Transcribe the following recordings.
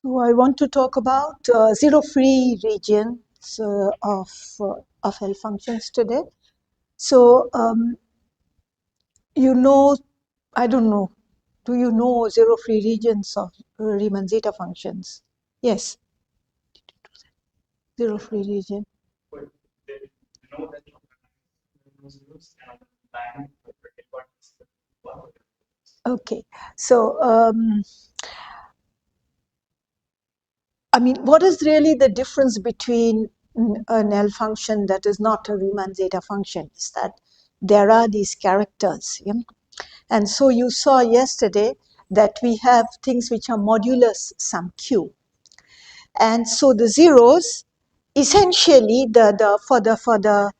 So I want to talk about zero-free regions of L functions today. So you know, I don't know, do you know zero-free regions of Riemann zeta functions? Yes, zero-free region. Okay, so I mean, what is really the difference between an L function that is not a Riemann zeta function? Is that there are these characters, yeah? And so you saw yesterday that we have things which are modulus some q. And so the zeros, essentially, the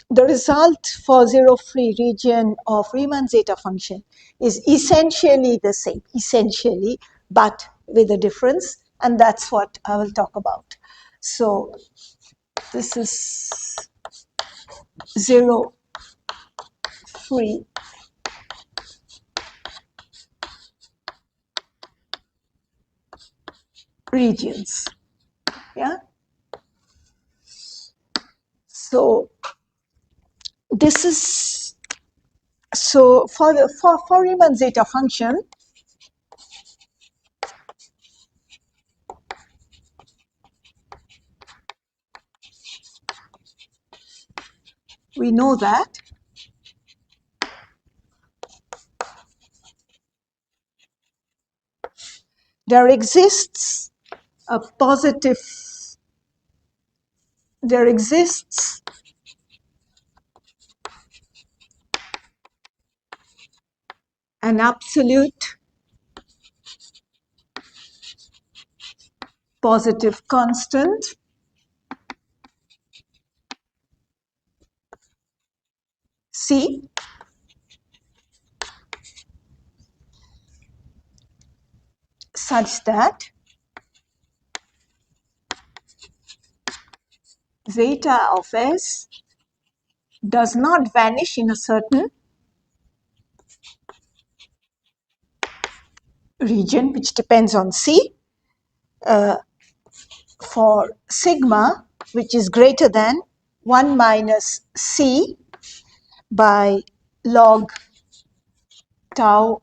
result for zero-free region of Riemann zeta function is essentially the same, essentially, but with a difference, and that's what I will talk about. So this is zero-free regions, yeah? So this is, so for Riemann zeta function, we know that there exists a positive, there exists an absolute positive constant C such that zeta of S does not vanish in a certain region which depends on C for sigma which is greater than 1 minus C by log tau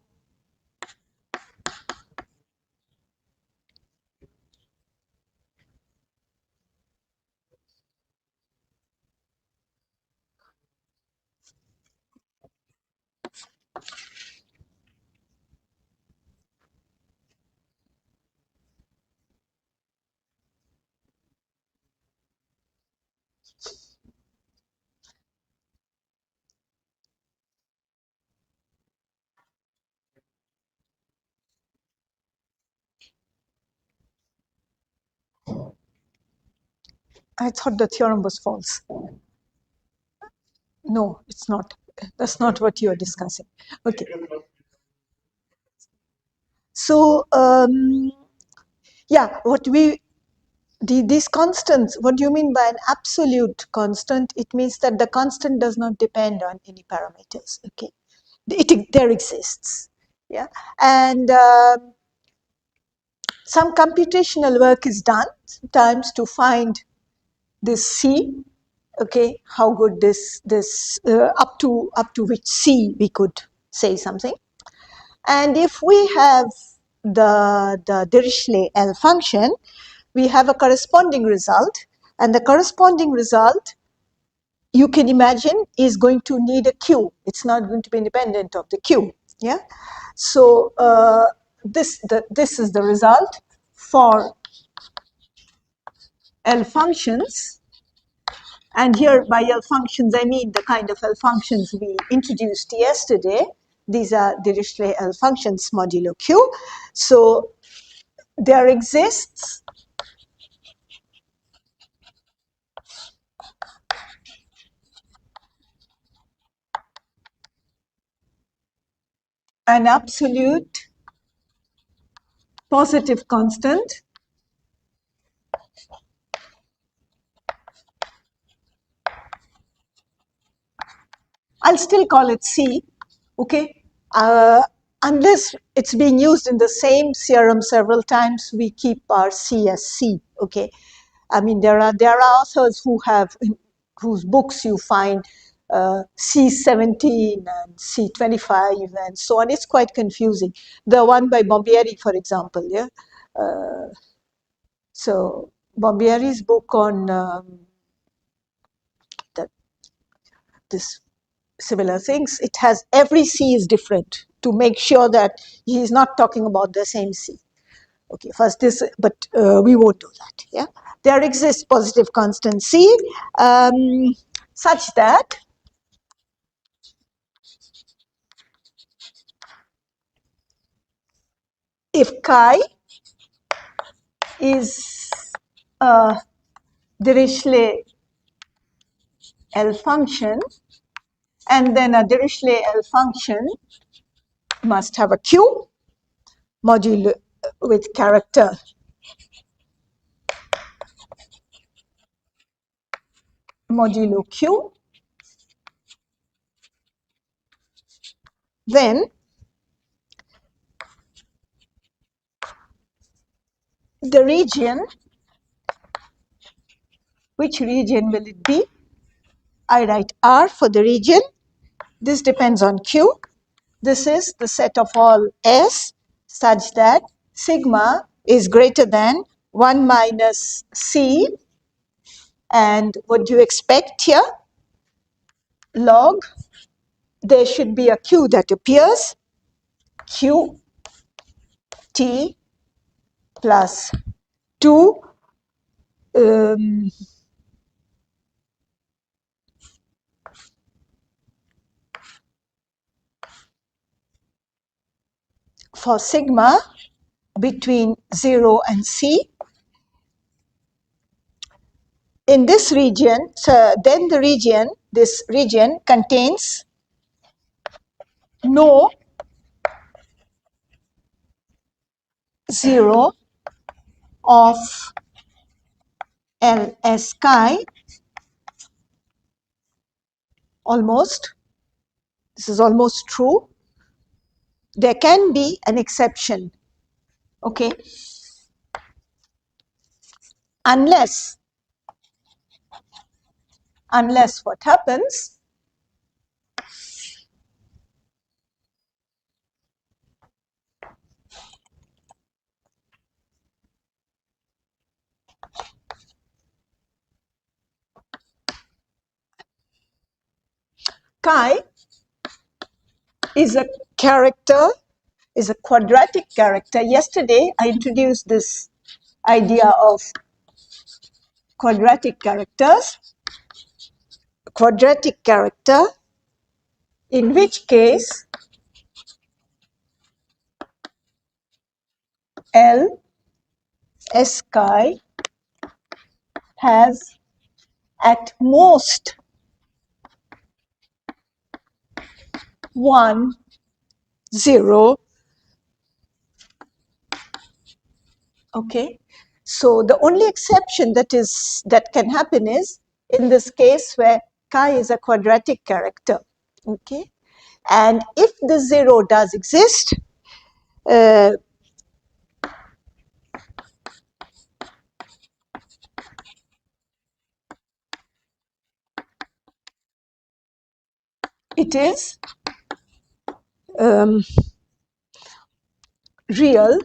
I thought the theorem was false. No, it's not. That's not what you are discussing. Okay. So, yeah, these constants, what do you mean by an absolute constant? It means that the constant does not depend on any parameters, okay? There exists, yeah? And some computational work is done sometimes to find this C, okay, how good up to which C we could say something. And if we have the Dirichlet L function, we have a corresponding result, and the corresponding result, you can imagine, is going to need a Q. It's not going to be independent of the Q, yeah? So this is the result for L functions. And here by L functions, I mean the kind of L functions we introduced yesterday. These are Dirichlet L functions modulo Q. So there exists an absolute positive constant I'll still call it C, okay? unless it's being used in the same theorem several times, we keep our C as C, okay? I mean, there are authors who have, whose books you find C17 and C25 and so on. It's quite confusing. The one by Bombieri, for example, yeah? So Bombieri's book on this similar things, it has every C is different to make sure that he is not talking about the same C. Okay, first this, but we won't do that. Yeah, there exists positive constant C such that if chi is a Dirichlet L function, and then a Dirichlet L function must have a Q modulo with character modulo Q, then the region, which region will it be? I write R for the region. This depends on Q. This is the set of all S such that sigma is greater than 1 minus C. And what do you expect here? Log, there should be a Q that appears, Q T plus 2 for sigma between 0 and C. In this region, so then the region, this region contains no 0 of LS chi, almost. This is almost true. There can be an exception, okay? Unless what happens, chi is a character, is a quadratic character. Yesterday, I introduced this idea of quadratic characters. Quadratic character, in which case L S chi has at most one, zero. Okay, so the only exception that can happen is in this case where chi is a quadratic character. Okay, and if the 0 does exist, it is real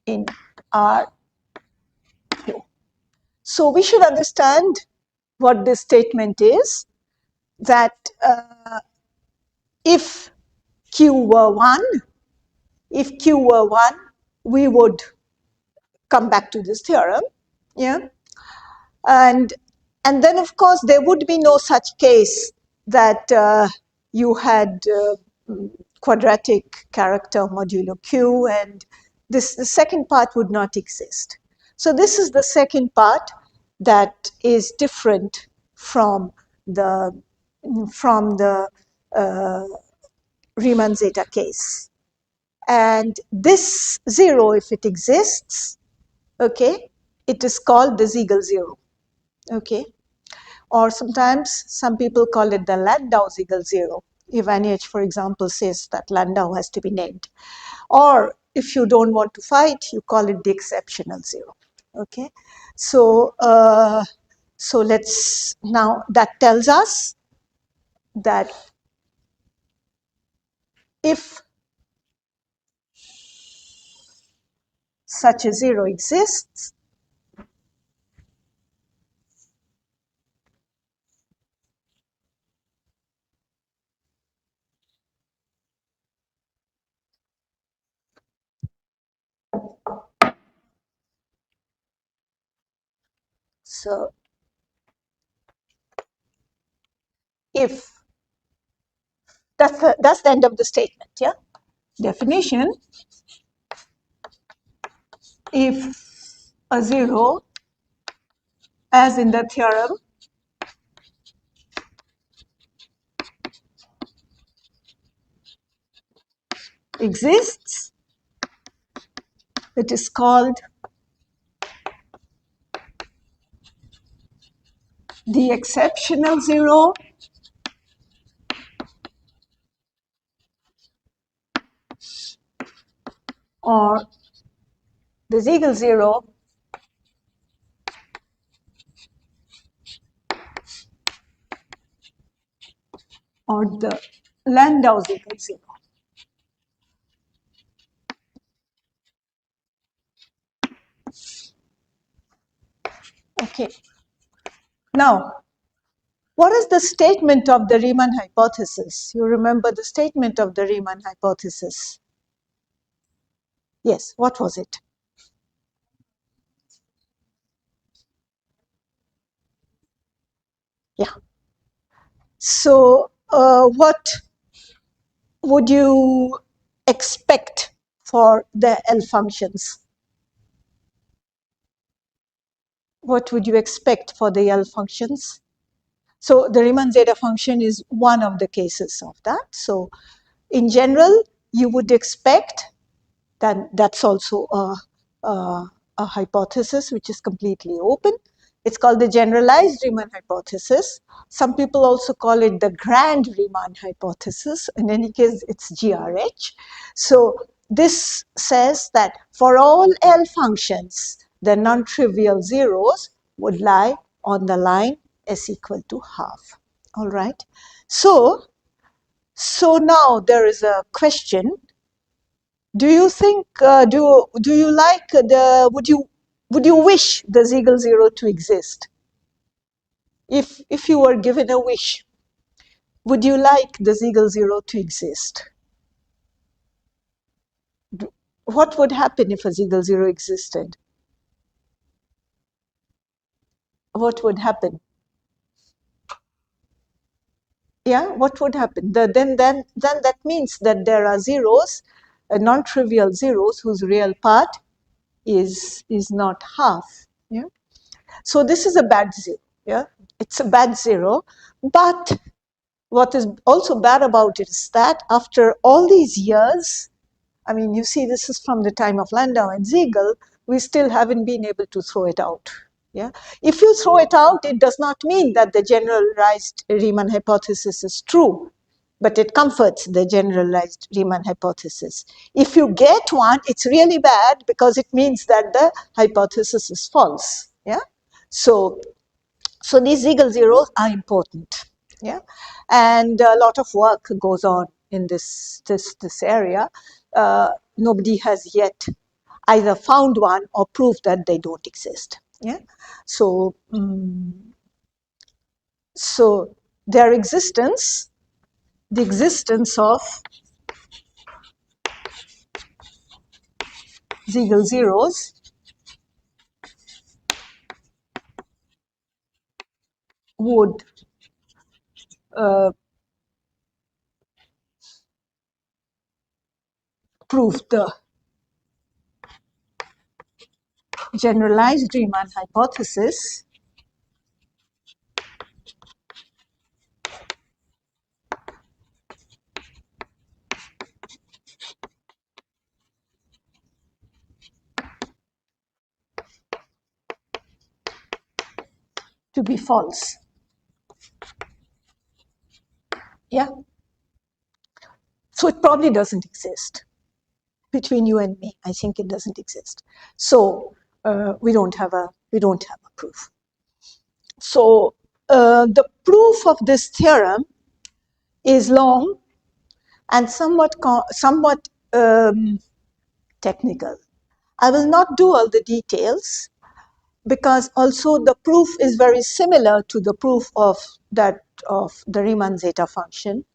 in R Q. So we should understand what this statement is, that if Q were 1, we would come back to this theorem, yeah? And then, of course, there would be no such case that you had quadratic character modulo Q, and the second part would not exist. So this is the second part that is different from the Riemann Zeta case. And this 0, if it exists, okay, it is called the Siegel 0. Okay, or sometimes some people call it the Landau-Siegel 0. If NH, for example, says that Landau has to be named. Or if you don't want to fight, you call it the exceptional zero. Okay, so so let's now, that tells us that if such a zero exists, so if that's the end of the statement, yeah? Definition: if a zero, as in the theorem, exists, it is called the exceptional zero or the Siegel zero or the Landau Siegel zero. Okay. Now, what is the statement of the Riemann hypothesis? You remember the statement of the Riemann hypothesis? Yes, what was it? Yeah. So, what would you expect for the L functions? What would you expect for the L functions? So the Riemann zeta function is one of the cases of that. So in general, you would expect that that's also a hypothesis which is completely open. It's called the generalized Riemann hypothesis. Some people also call it the grand Riemann hypothesis. In any case, it's GRH. So this says that for all L functions, the non-trivial zeros would lie on the line s equal to half. All right. So now there is a question. Do you think, do you like the, would you wish the Siegel zero to exist? If you were given a wish, would you like the Siegel zero to exist? What would happen if a Siegel zero existed? What would happen? Yeah, what would happen? Then that means that there are zeros, non-trivial zeros whose real part is not half. Yeah. So this is a bad zero. Yeah, it's a bad zero. But what is also bad about it is that after all these years, I mean, you see, this is from the time of Landau and Siegel, we still haven't been able to throw it out. Yeah, if you throw it out, it does not mean that the generalized Riemann hypothesis is true, but it comforts the generalized Riemann hypothesis. If you get one, it's really bad because it means that the hypothesis is false. Yeah, so these Siegel zeros are important. Yeah, and a lot of work goes on in this area. Nobody has yet either found one or proved that they don't exist. Yeah, so so their existence, the existence of Siegel zeros would prove the generalized Riemann hypothesis to be false. Yeah. So it probably doesn't exist. Between you and me, I think it doesn't exist. So we don't have a proof. So the proof of this theorem is long and somewhat technical. I will not do all the details because also the proof is very similar to the proof of the Riemann Zeta function.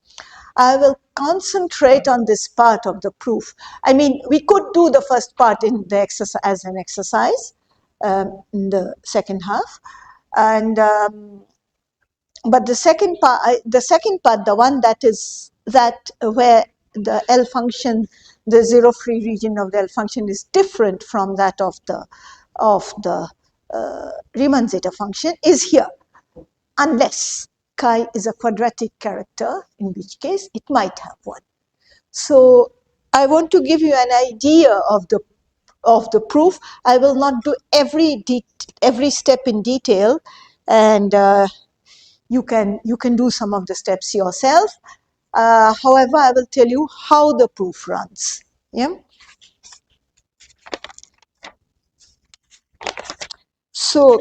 I will concentrate on this part of the proof. I mean, we could do the first part in the exercise as an exercise in the second half, and but the second part, the one where the L function, the zero-free region of the L function is different from that of the Riemann zeta function, is here, unless chi is a quadratic character, in which case it might have one. So I want to give you an idea of the proof. I will not do every step in detail, and you can do some of the steps yourself. However, I will tell you how the proof runs. Yeah. So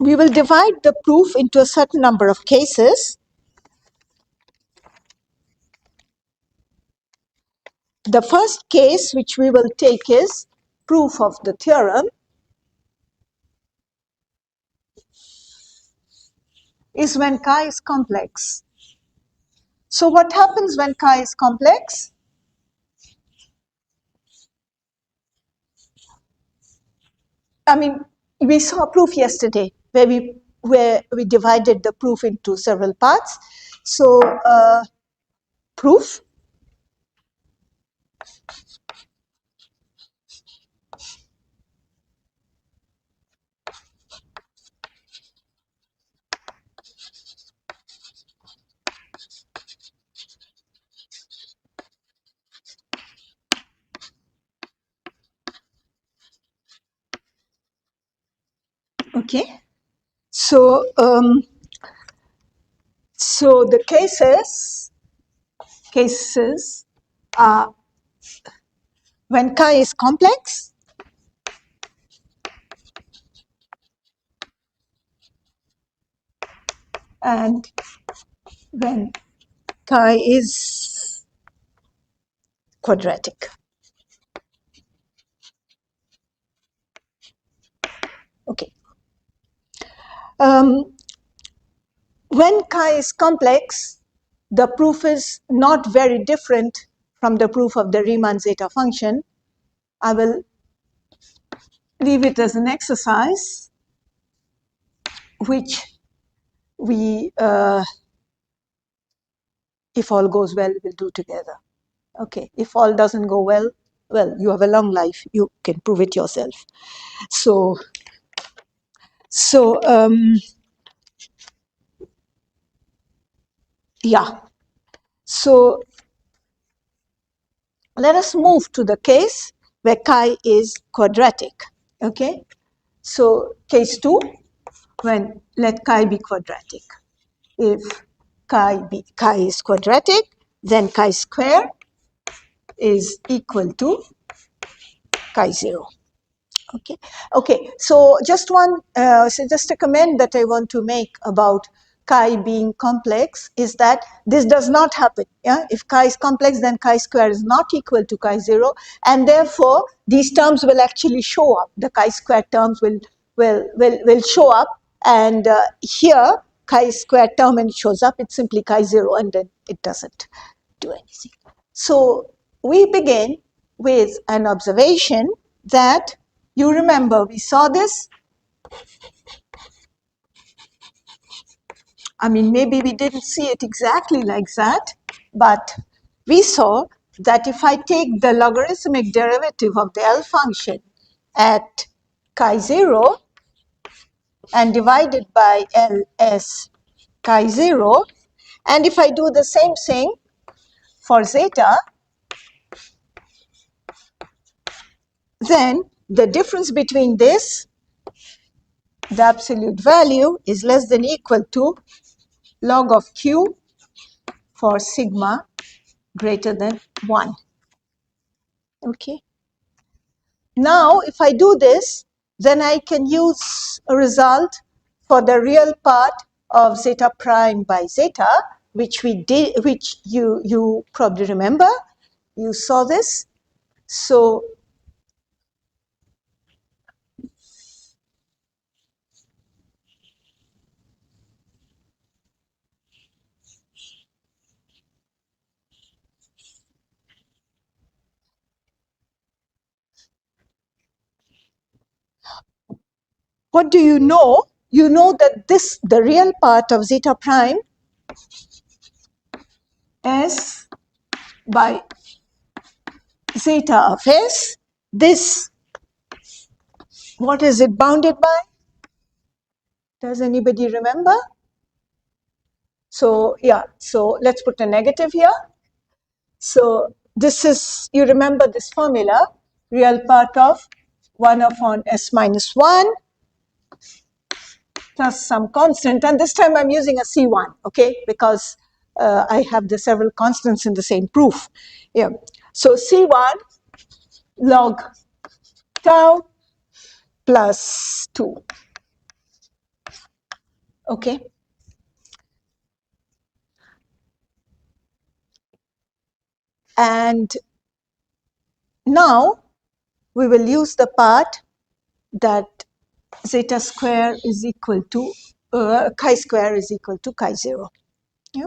we will divide the proof into a certain number of cases. The first case which we will take is proof of the theorem is when chi is complex. So what happens when chi is complex? I mean, we saw a proof yesterday where we divided the proof into several parts. So proof okay. So so the cases are when chi is complex and when chi is quadratic. Okay. When chi is complex, the proof is not very different from the proof of the Riemann zeta function. I will leave it as an exercise, which we, if all goes well, we'll do together. Okay, if all doesn't go well, you have a long life. You can prove it yourself. So yeah. So let us move to the case where chi is quadratic. Okay. So case 2, when let chi be quadratic. If chi is quadratic, then chi square is equal to chi 0. Okay. Okay. So just just a comment that I want to make about chi being complex is that this does not happen. Yeah. If chi is complex, then chi square is not equal to chi 0, and therefore these terms will actually show up. The chi square terms will show up, and here chi square term and it shows up. It's simply chi 0, and then it doesn't do anything. So we begin with an observation that, you remember, we saw this. I mean, maybe we didn't see it exactly like that, but we saw that if I take the logarithmic derivative of the L function at chi 0 and divide it by Ls chi 0, and if I do the same thing for zeta, then the difference between this, the absolute value, is less than equal to log of Q for sigma greater than 1. Okay. Now, if I do this, then I can use a result for the real part of zeta prime by zeta, which we did, which you probably remember. You saw this. So what do you know? You know that this, the real part of zeta prime, S by zeta of S, this, what is it bounded by? Does anybody remember? So yeah, so let's put a negative here. So this is, you remember this formula, real part of 1 upon S minus 1 plus some constant, and this time I'm using a C1, okay, because I have the several constants in the same proof. Yeah. So C1 log tau plus 2, okay. And now we will use the part that zeta square is equal to chi square is equal to chi 0. Yeah.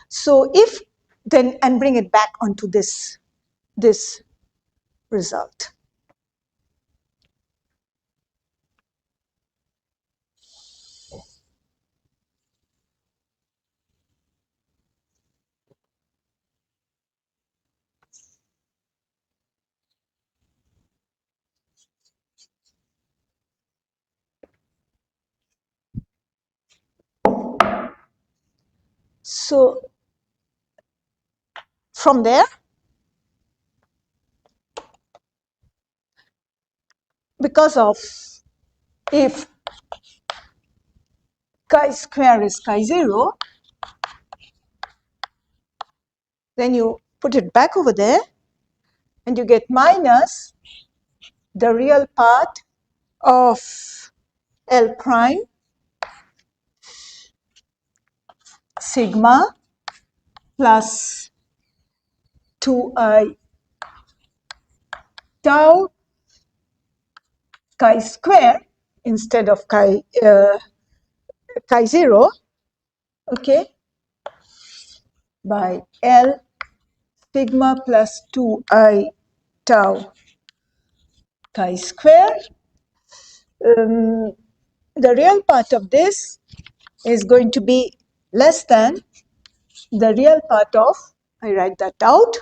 So if then, and bring it back onto this result. So from there, because of, if chi square is chi 0, then you put it back over there and you get minus the real part of L prime sigma plus 2i tau chi square instead of chi 0, okay, by L sigma plus 2i tau chi square. The real part of this is going to be less than the real part of, I write that out,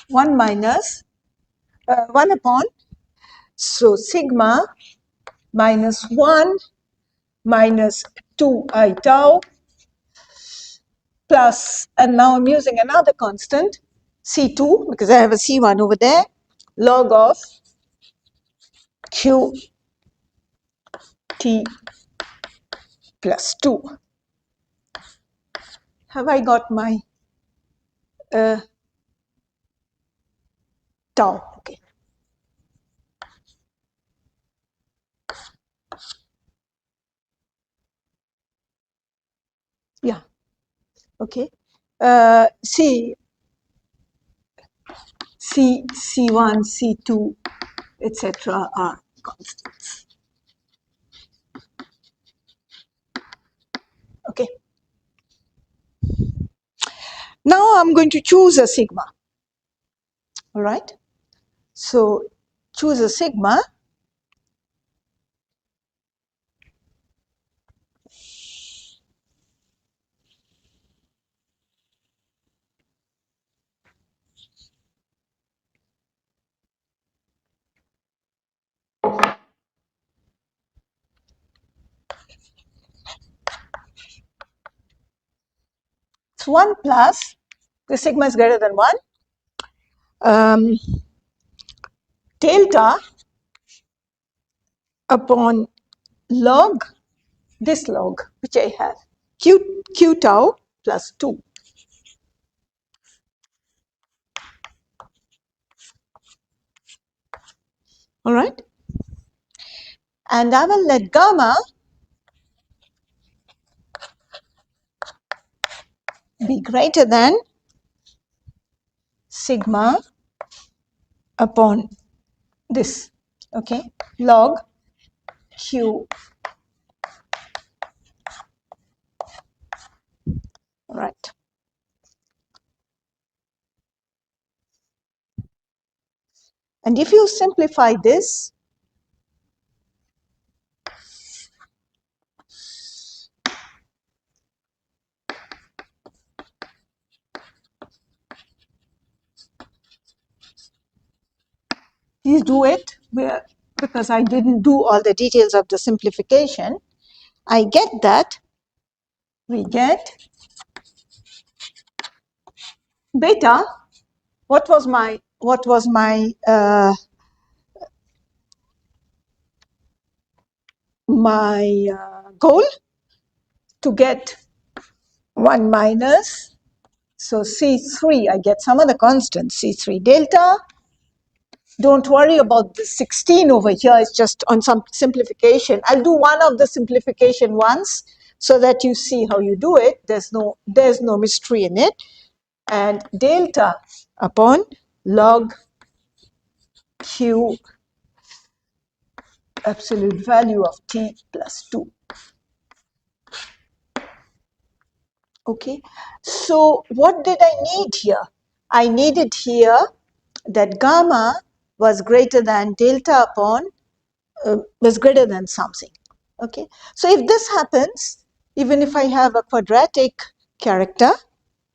one minus 1 upon, so sigma minus 1 minus 2i tau plus, and now I'm using another constant, C2, because I have a C1 over there, log of Q T plus 2. Have I got my tau? Okay. Yeah. Okay. C1, C2, etc. are constants. Okay. Now I'm going to choose a sigma. All right. So choose a sigma. It's 1 plus, the sigma is greater than 1, delta upon log, this log, which I have, q tau plus 2. All right? And I will let gamma be greater than sigma upon this, okay, log q. All right. And if you simplify this, please do it, because I didn't do all the details of the simplification. I get that we get beta. What was my goal? To get 1 minus, so C3, I get some other constant, C3 delta. Don't worry about the 16 over here, it's just on some simplification. I'll do one of the simplification once so that you see how you do it. There's no mystery in it. And delta upon log q absolute value of t plus 2. Okay, so what did I need here? I needed here that gamma was greater than delta upon, was greater than something. Okay, so if this happens, even if I have a quadratic character,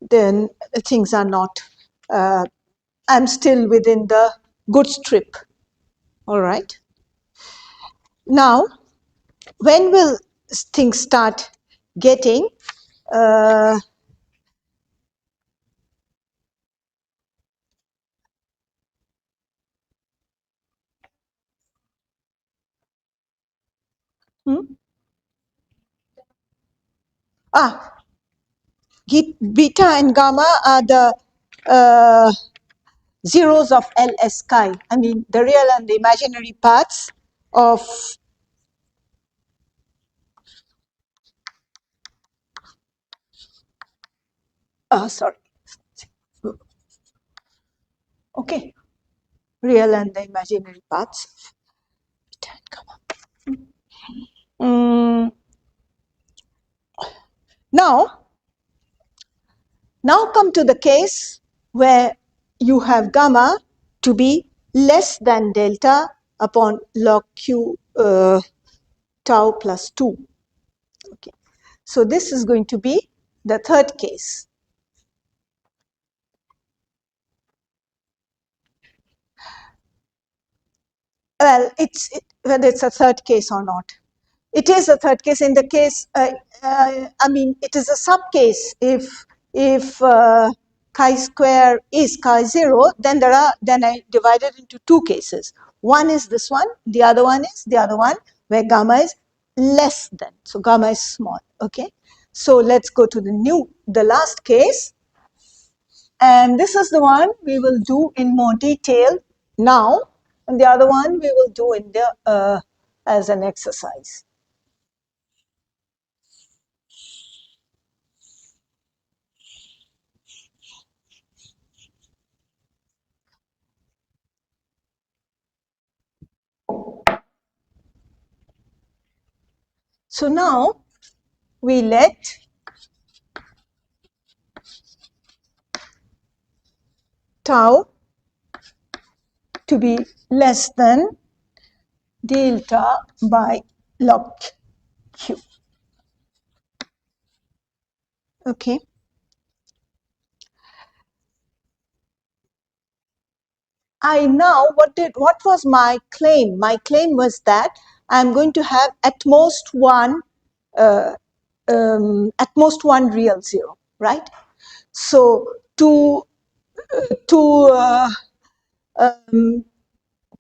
then things are not, I'm still within the good strip. All right. Now, when will things start getting beta and gamma are the zeros of LS chi. I mean, the real and the imaginary parts of sorry. Okay, real and the imaginary parts of beta and gamma. Now come to the case where you have gamma to be less than delta upon log q tau plus 2. Okay, so this is going to be the third case. Well, whether it's a third case or not. It is a third case. In the case, I mean, it is a subcase. If chi square is chi 0, then I divide it into two cases. One is this one. The other one is the other one where gamma is less than. So gamma is small. Okay. So let's go to the last case. And this is the one we will do in more detail now, and the other one we will do in the as an exercise. So now we let tau to be less than delta by log q. Okay. What was my claim? My claim was that I'm going to have at most one real zero, right? So to um,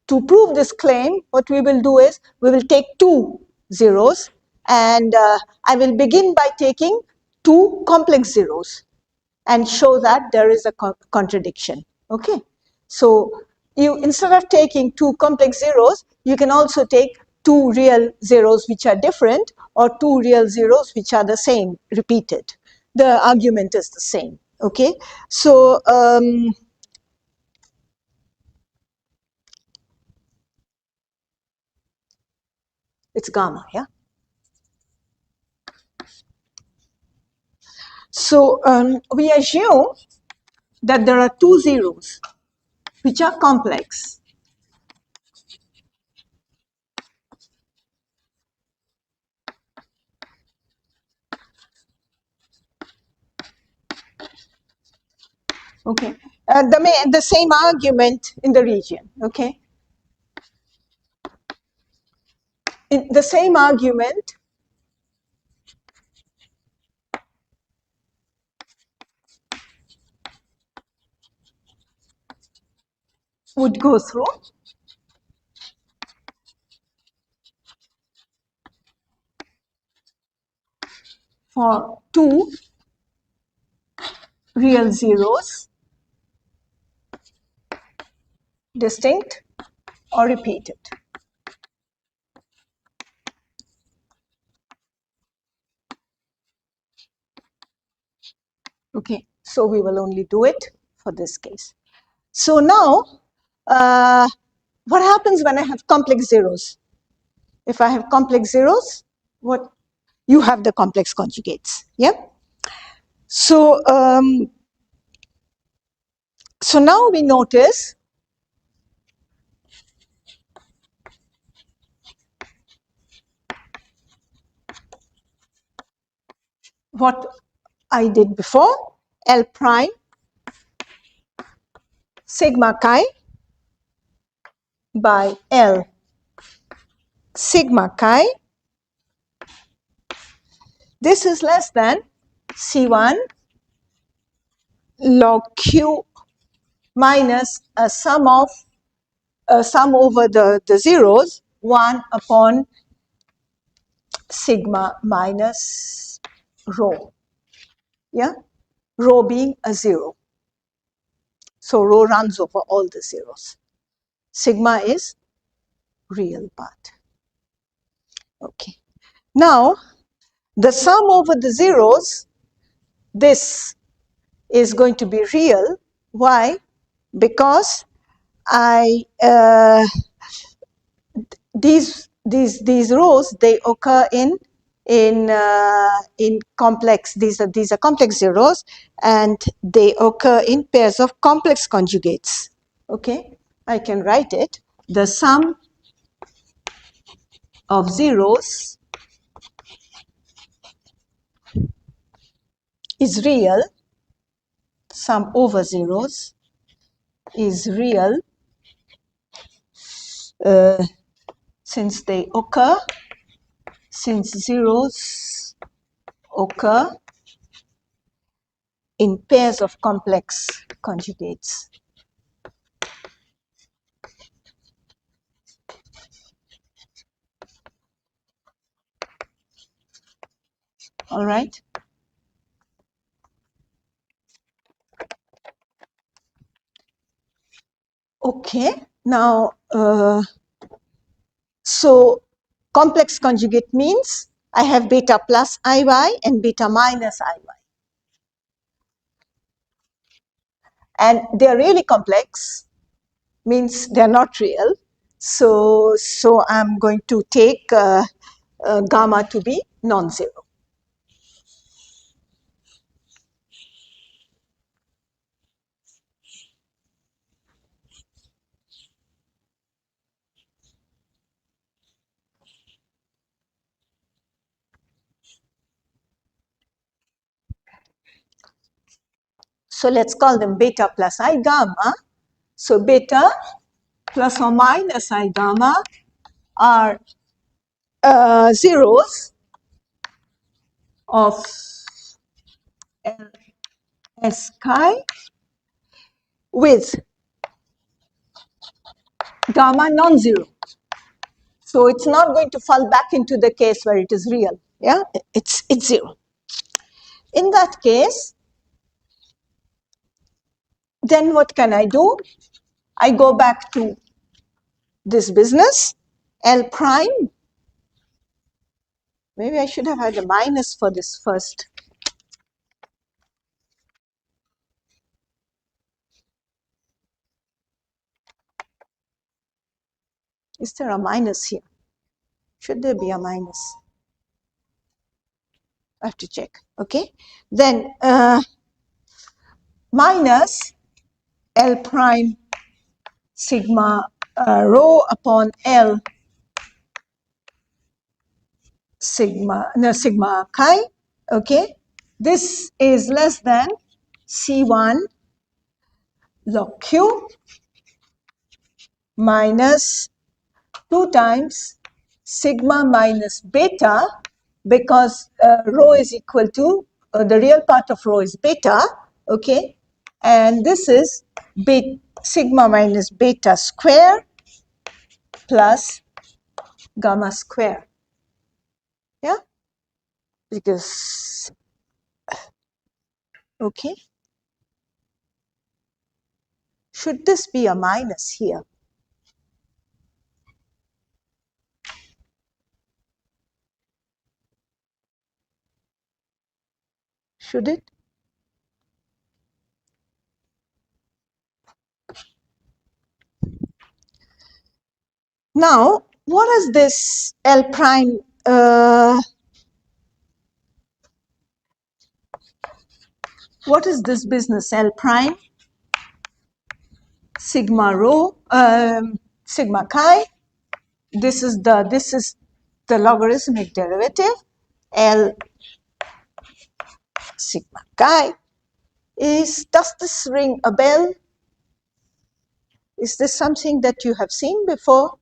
to prove this claim, what we will do is we will take two zeros, and I will begin by taking two complex zeros and show that there is a contradiction. Okay, so you, instead of taking two complex zeros, you can also take two real zeros which are different, or two real zeros which are the same repeated. The argument is the same. Okay, so it's gamma, yeah. So we assume that there are two zeros which are complex. Okay, the same argument in the region. Okay, the same argument would go through for two real zeros, distinct or repeated. Okay, so we will only do it for this case. So now, what happens when I have complex zeros? If I have complex zeros, what you have the complex conjugates, yeah? So, so now we notice what I did before, L prime sigma chi by L sigma chi. This is less than C1 log Q minus a sum over the zeros, 1 upon sigma minus rho. Yeah, rho being a zero. So rho runs over all the zeros. Sigma is real part. Okay. Now, the sum over the zeros, this is going to be real. Why? Because these rows, they occur in complex. These are complex zeros, and they occur in pairs of complex conjugates. Okay, I can write it. The sum of zeros is real. Sum over zeros is real since zeros occur in pairs of complex conjugates. All right. Okay. Now, so complex conjugate means I have beta plus IY and beta minus IY. And they're really complex, means they're not real. So I'm going to take gamma to be non-zero. So let's call them beta plus I gamma. So beta plus or minus I gamma are zeros of S chi with gamma non-zero. So it's not going to fall back into the case where it is real. Yeah, it's zero. In that case, then what can I do? I go back to this business, L prime. Maybe I should have had a minus for this first. Is there a minus here? Should there be a minus? I have to check. Okay. Then minus L prime sigma rho upon L sigma chi. Okay. This is less than C1 log Q minus 2 times sigma minus beta, because rho is equal to, the real part of rho is beta, okay? And this is sigma minus beta square plus gamma square, yeah? Because, okay? Should this be a minus here? Should it? Now, what is this L prime? What is this business L prime? Sigma rho, sigma chi. This is the logarithmic derivative. L sigma chi does this ring a bell? Is this something that you have seen before?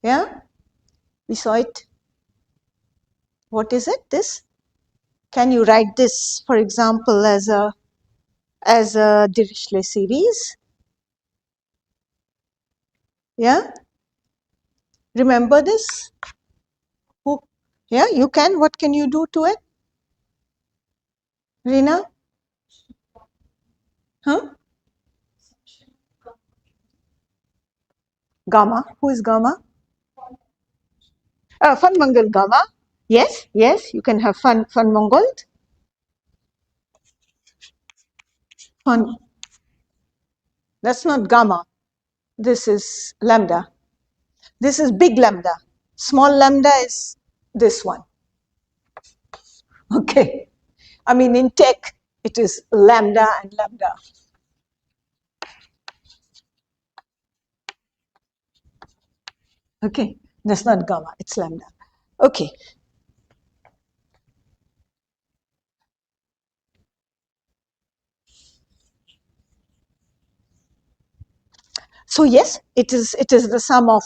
Yeah, we saw it. What is it? This? Can you write this, for example, as a Dirichlet series? Yeah. Remember this? Who? Yeah, you can. What can you do to it? Rina? Huh? Gamma. Who is gamma? Fun Mangal gamma. Yes, yes, you can have fun Mangal. Fun. That's not gamma. This is lambda. This is big lambda. Small lambda is this one. Okay. I mean, in tech, it is lambda and lambda. Okay. That's not gamma, it's lambda. Okay. So yes, it is the sum of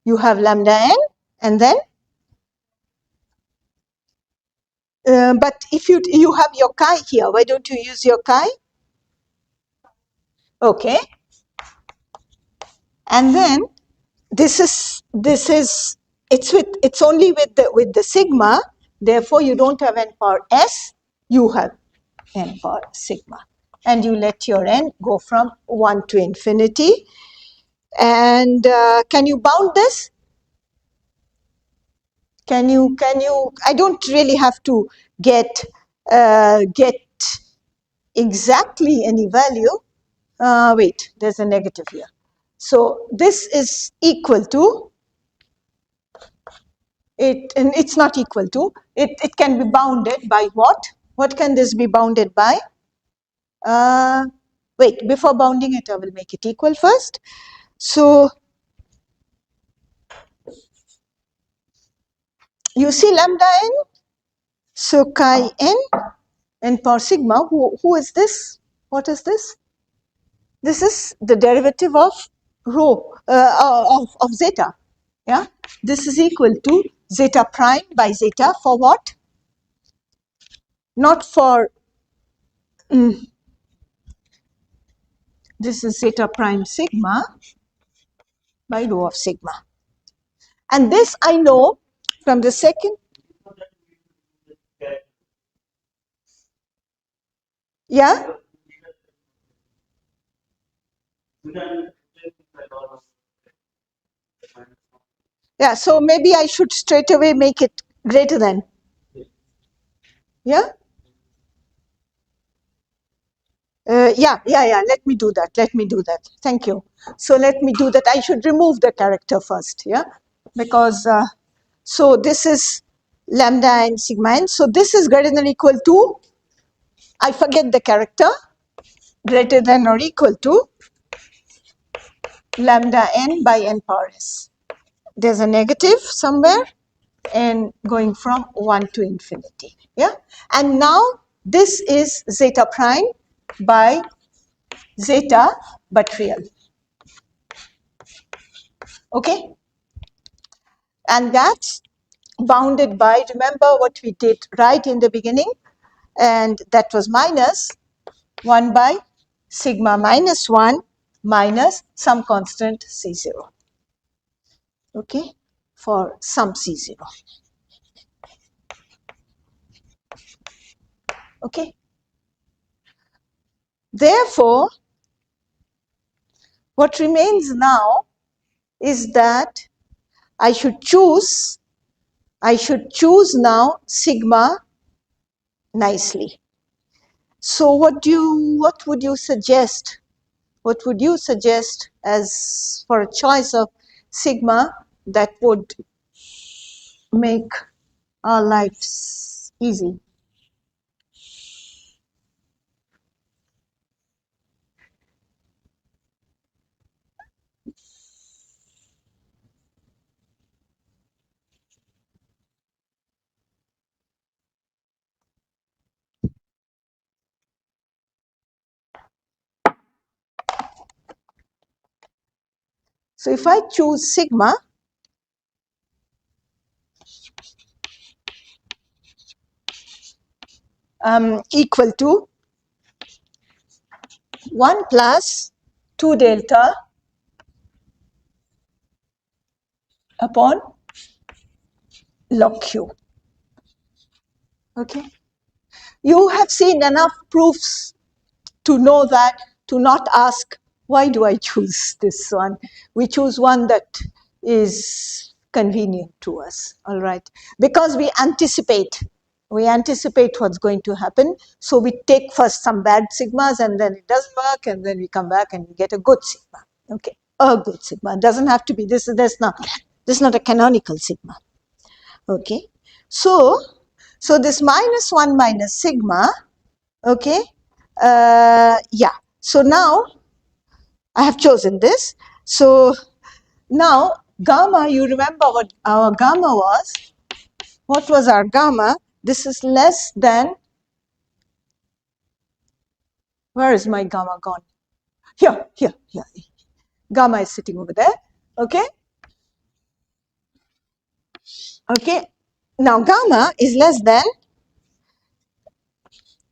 you have lambda n, and then but if you have your chi here, why don't you use your chi? Okay. And then it's only with the sigma, therefore you don't have n power s, you have n power sigma, and you let your n go from 1 to infinity. And can you bound this? Can you I don't really have to get exactly any value. Wait, there's a negative here. So this is equal to it, and it's not equal to it. It can be bounded by what? What can this be bounded by? Wait, before bounding it, I will make it equal first. So you see lambda n, so chi n power sigma. Who is this? What is this? This is the derivative of rho of zeta. Yeah, this is equal to zeta prime by zeta for what? Not for This is zeta prime sigma by rho of sigma. And this I know from the second. Yeah? Yeah, so maybe I should straight away make it greater than. Yeah? Yeah. Let me do that. Let me do that. Thank you. So let me do that. I should remove the character first. Yeah? Because, so this is lambda and sigma n. So this is greater than or equal to, I forget the character, greater than or equal to lambda n by n power s. There's a negative somewhere and going from 1 to infinity. Yeah? And now this is zeta prime by zeta, but real. Okay? And that's bounded by, remember what we did right in the beginning, and that was minus 1 by sigma minus 1 minus some constant C0. Okay? For some C0. Okay? Therefore, what remains now is that I should choose now sigma nicely. So what would you suggest? What would you suggest as for a choice of sigma that would make our lives easy? So if I choose sigma, equal to 1 plus 2 delta upon log Q. Okay. You have seen enough proofs to know that, to not ask, why do I choose this one? We choose one that is convenient to us, all right? Because we anticipate what's going to happen. So we take first some bad sigmas and then it doesn't work and then we come back and we get a good sigma, okay? A good sigma. It doesn't have to be, this is not a canonical sigma, okay? So this minus 1 minus sigma, okay, yeah. So now I have chosen this. So now gamma, you remember what our gamma was? What was our gamma? This is less than, where is my gamma gone? Here. Gamma is sitting over there, okay? Okay, now gamma is less than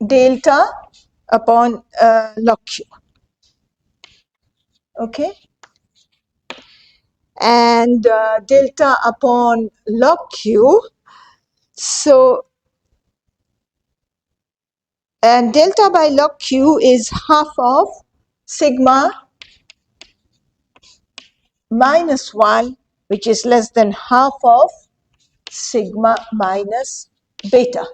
delta upon log Q, okay? And delta upon log Q, so, and delta by log Q is half of sigma minus 1, which is less than half of sigma minus beta.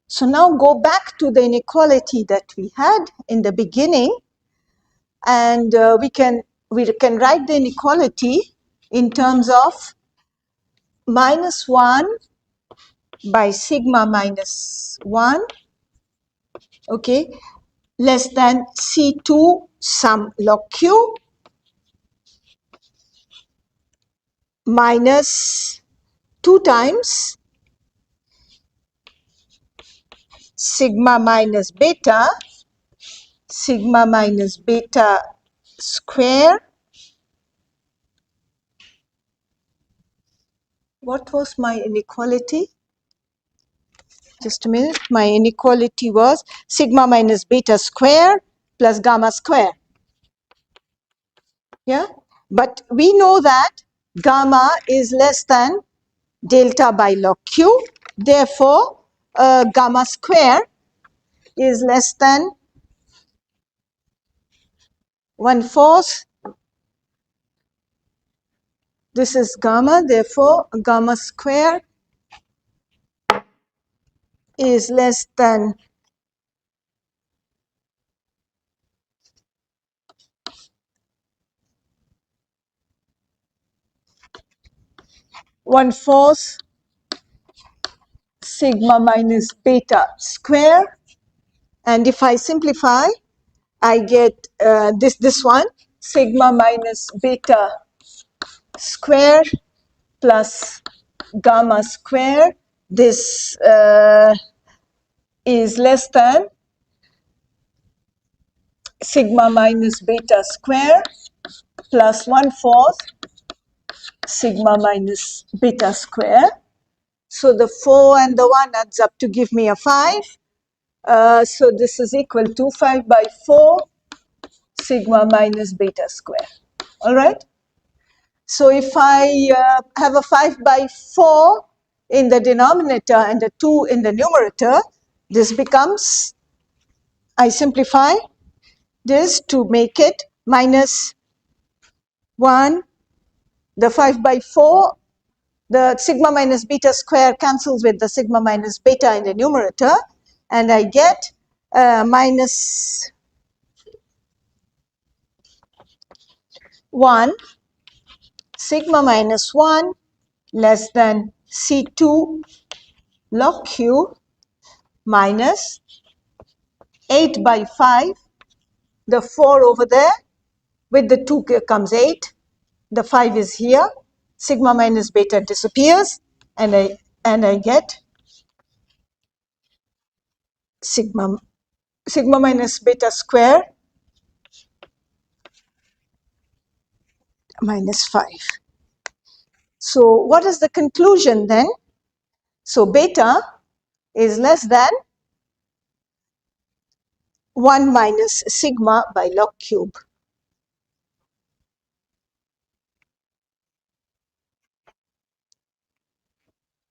So now go back to the inequality that we had in the beginning, and we can write the inequality in terms of minus 1 by sigma minus 1, okay, less than C2 sum log Q minus 2 times sigma minus beta square what was my inequality? Just a minute. My inequality was sigma minus beta square plus gamma square. Yeah, but we know that gamma is less than delta by log q. Therefore, gamma square is less than 1/4. This is gamma. Therefore, gamma square is less than 1/4 sigma minus beta square. And if I simplify, I get this one, sigma minus beta square plus gamma square. This is less than sigma minus beta square plus 1/4 sigma minus beta square. So the 4 and the 1 adds up to give me a 5. So this is equal to 5 by 4 sigma minus beta square. All right. So if I have a 5 by 4 in the denominator and a 2 in the numerator, this becomes, I simplify this to make it minus 1, the 5 by 4, the sigma minus beta square cancels with the sigma minus beta in the numerator, and I get minus 1 sigma minus 1 less than C2 log Q minus 8 by 5, the 4 over there, with the 2 comes 8, the 5 is here, sigma minus beta disappears, and I get sigma minus beta square minus 5. So what is the conclusion then? So beta is less than 1 minus sigma by log cube.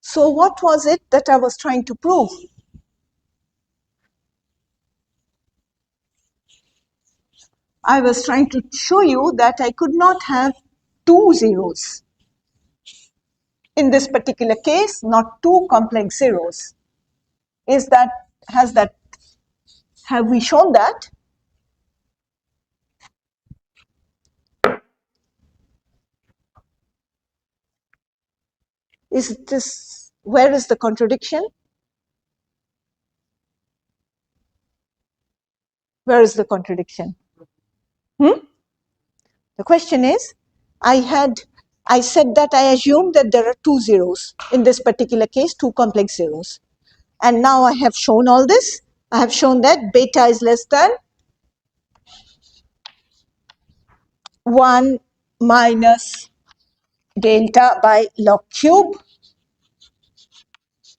So what was it that I was trying to prove? I was trying to show you that I could not have two zeros. In this particular case, not two complex zeros. Have we shown that? Is this, where is the contradiction? Where is the contradiction? The question is, I said that I assumed that there are two zeros. In this particular case, two complex zeros. And now I have shown all this. I have shown that beta is less than 1 minus delta by log cube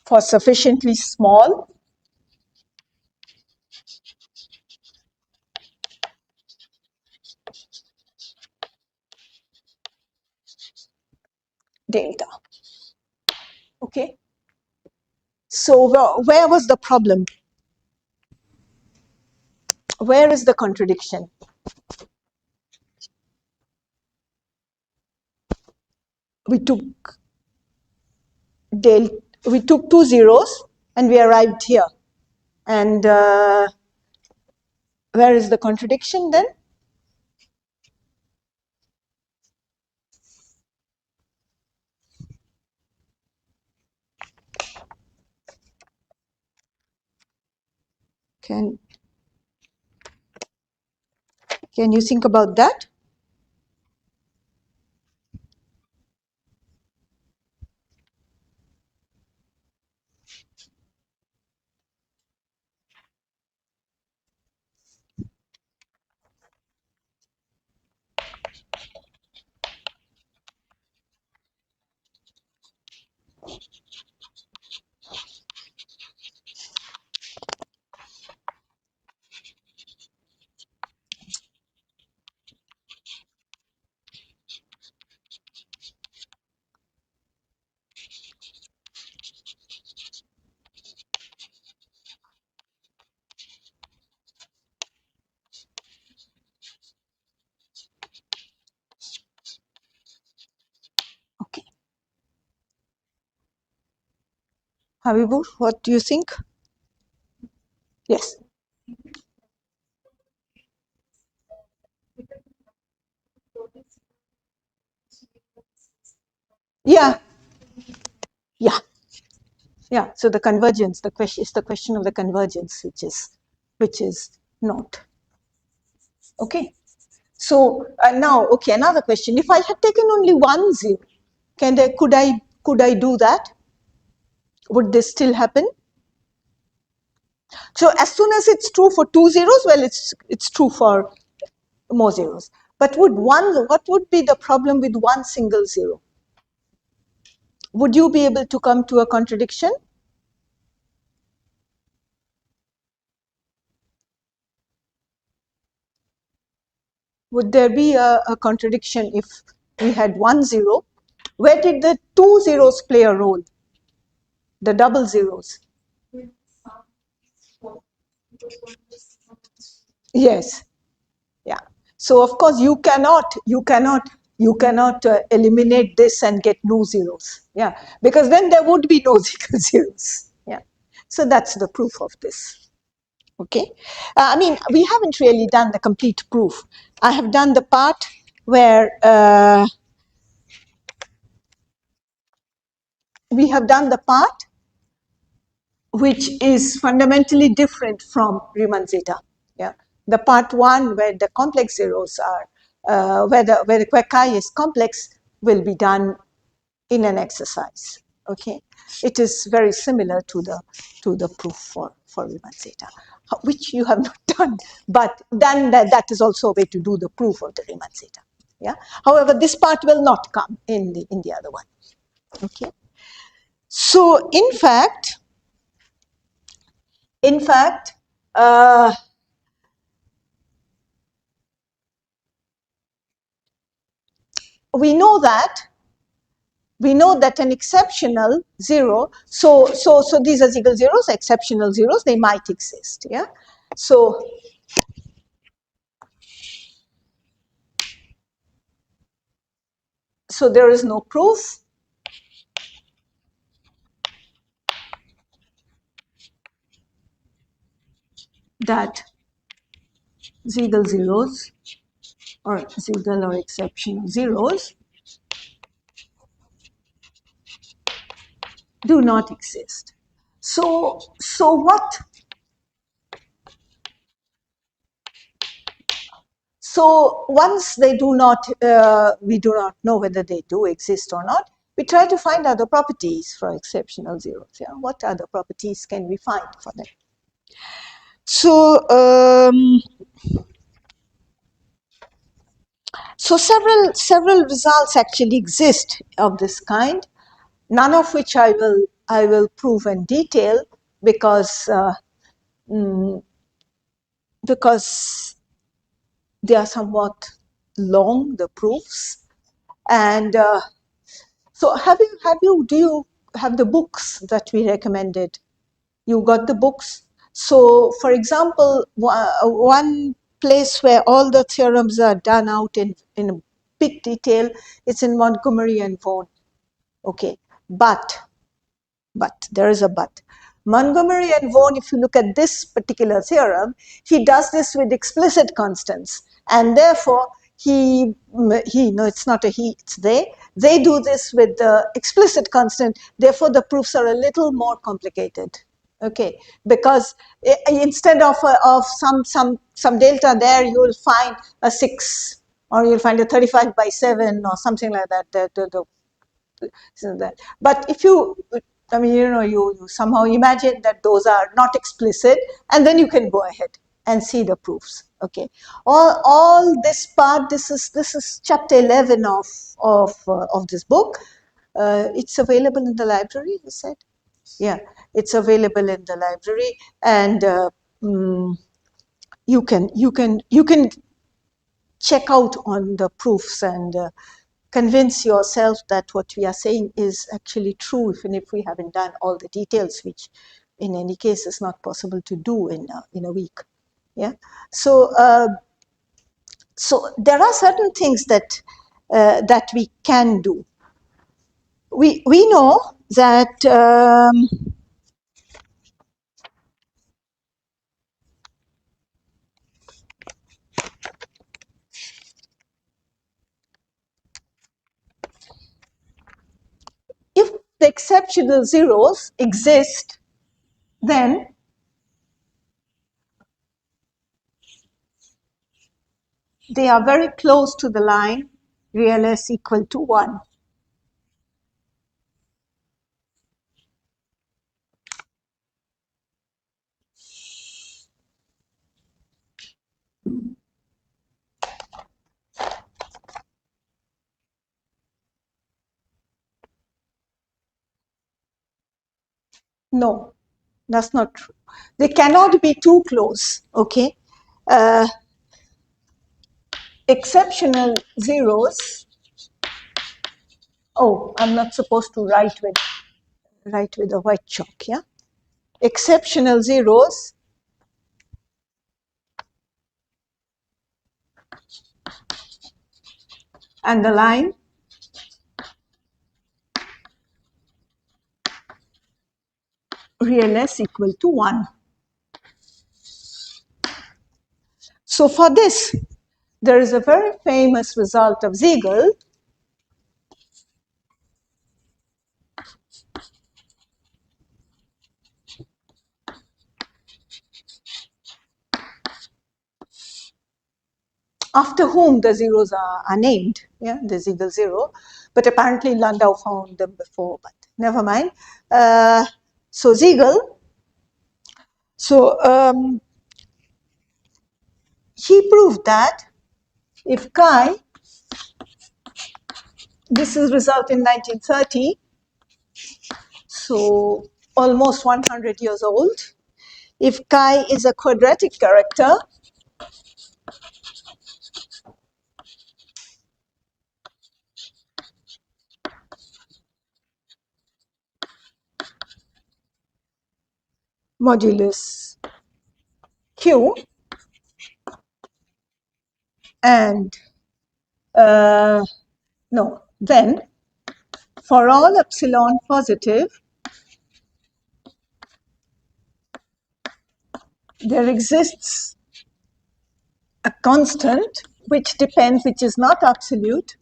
for sufficiently small delta. Okay. So where was the problem? Where is the contradiction? We took two zeros and we arrived here. And where is the contradiction then? Can you think about that? Habibur, what do you think? Yes. Yeah. Yeah. Yeah. So the convergence, the question is the question of the convergence, which is not. Okay. So now, okay, another question. If I had taken only 1 0, could I do that? Would this still happen? So as soon as it's true for 2 zeros, well, it's true for more zeros. But what would be the problem with one single zero? Would you be able to come to a contradiction? Would there be a contradiction if we had 1 0? Where did the 2 zeros play a role? The double zeros. Yes. Yeah. So of course you cannot eliminate this and get no zeros. Yeah. Because then there would be no zeros. Yeah. So that's the proof of this. Okay. I mean, we haven't really done the complete proof. I have done the part where we have done the part which is fundamentally different from Riemann Zeta. Yeah, the part one where the complex zeros are, where chi is complex, will be done in an exercise. Okay, it is very similar to the proof for Riemann Zeta, which you have not done, but then that is also a way to do the proof of the Riemann Zeta. Yeah. However, this part will not come in the other one. Okay. So in fact, uh, we know that an exceptional zero, so these are single zeros, exceptional zeros, they might exist. Yeah. So there is no proof that Ziegel zeros or Ziegel or exceptional zeros do not exist. So what? So once they do not, we do not know whether they do exist or not. We try to find other properties for exceptional zeros. Yeah, what other properties can we find for them? So, so several results actually exist of this kind. None of which I will prove in detail because because they are somewhat long, the proofs. And so do you have the books that we recommended? You got the books? So for example, one place where all the theorems are done out in big detail, it's in Montgomery and Vaughan. Okay, but there is a but. Montgomery and Vaughan, if you look at this particular theorem, he does this with explicit constants, and therefore no, it's not a he, it's they do this with the explicit constant, therefore the proofs are a little more complicated. Okay, because instead of some delta there, you will find a 6, or you'll find a 35 by 7 or something like that. But if you, I mean, you somehow imagine that those are not explicit, and then you can go ahead and see the proofs. Okay, all this part, this is chapter 11 of this book. It's available in the library, you said? Yeah, it's available in the library, and you can check out on the proofs and convince yourself that what we are saying is actually true, even if we haven't done all the details, which in any case is not possible to do in a week. Yeah. So there are certain things that we can do. We know that exceptional zeros exist, then they are very close to the line real s equal to 1. No, that's not true. They cannot be too close, okay? Exceptional zeros. Oh, I'm not supposed to write with a white chalk, yeah? Exceptional zeros and the line real s equal to 1. So for this, there is a very famous result of Siegel. After whom the zeros are named, yeah, the Siegel zero, but apparently Landau found them before, but never mind. So Siegel, he proved that if chi, this is result in 1930, so almost 100 years old, if chi is a quadratic character, modulus q, and then for all epsilon positive, there exists a constant which depends, which is not absolute.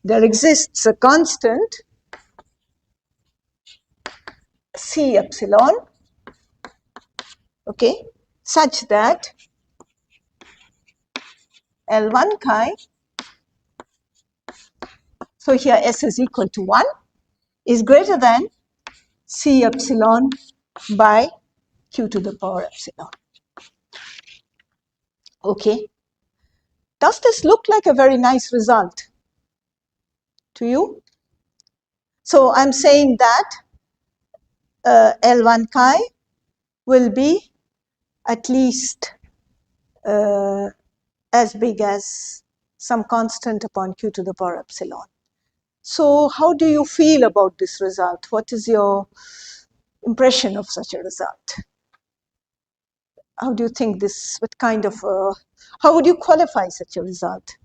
There exists a constant C epsilon, okay, such that L1 chi, so here S is equal to 1, is greater than C epsilon by Q to the power epsilon. Okay. Does this look like a very nice result to you? So I'm saying that L1 chi will be at least as big as some constant upon Q to the power epsilon. So how do you feel about this result? What is your impression of such a result? How do you think this, what kind of, how would you qualify such a result?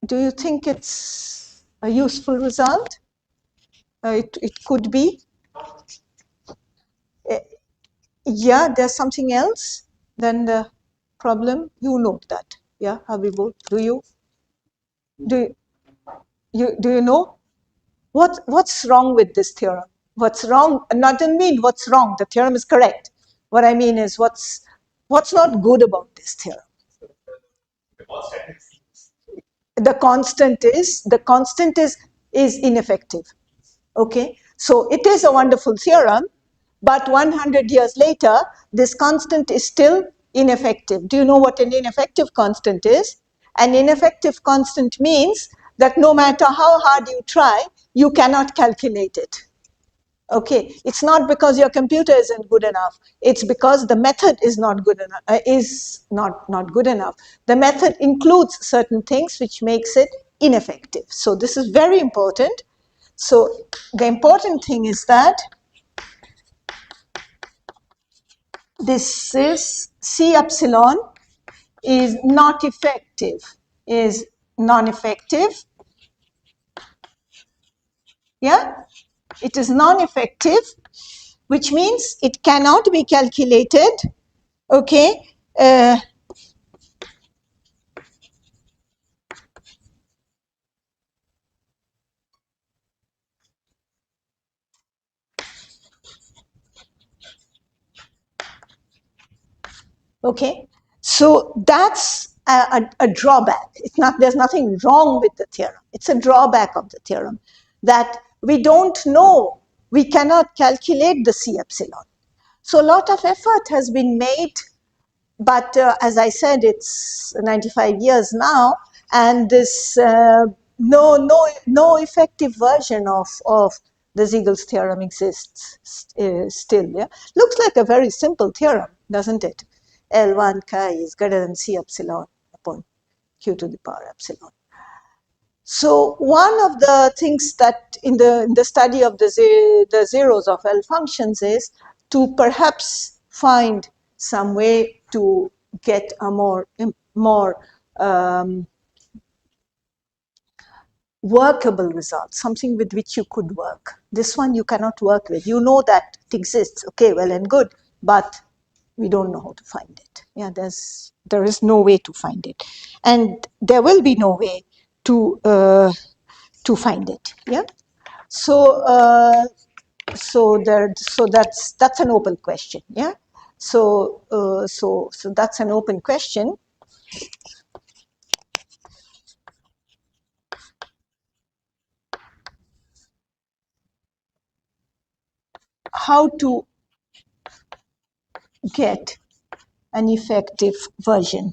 Do you think it's a useful result? It could be. Yeah, there's something else than the problem. You note that. Yeah, Habibu, do you? Do you know? What's wrong with this theorem? What's wrong? Not doesn't mean what's wrong. The theorem is correct. What I mean is what's not good about this theorem. The constant is ineffective. Okay, so it is a wonderful theorem, but 100 years later, this constant is still ineffective. Do you know what an ineffective constant is? An ineffective constant means that no matter how hard you try, you cannot calculate it. Okay, it's not because your computer isn't good enough. It's because the method is not good enough. Not good enough. The method includes certain things which makes it ineffective. So this is very important. So the important thing is that this is C epsilon is not effective, is non-effective. Yeah, it is non-effective, which means it cannot be calculated. Okay. Okay, so that's a drawback. It's not, there's nothing wrong with the theorem. It's a drawback of the theorem that we don't know, we cannot calculate the C epsilon. So a lot of effort has been made, but as I said, it's 95 years now, and this no effective version of the Ziegel's theorem exists still. Yeah, looks like a very simple theorem, doesn't it? L1 chi is greater than C epsilon upon q to the power epsilon. So one of the things that in the study of the zeros of L functions is to perhaps find some way to get a more workable result, something with which you could work. This one you cannot work with. You know that it exists, okay, well and good, but we don't know how to find it. Yeah, there is no way to find it, and there will be no way to find it. Yeah. So so that's an open question. Yeah. So that's an open question. How to get an effective version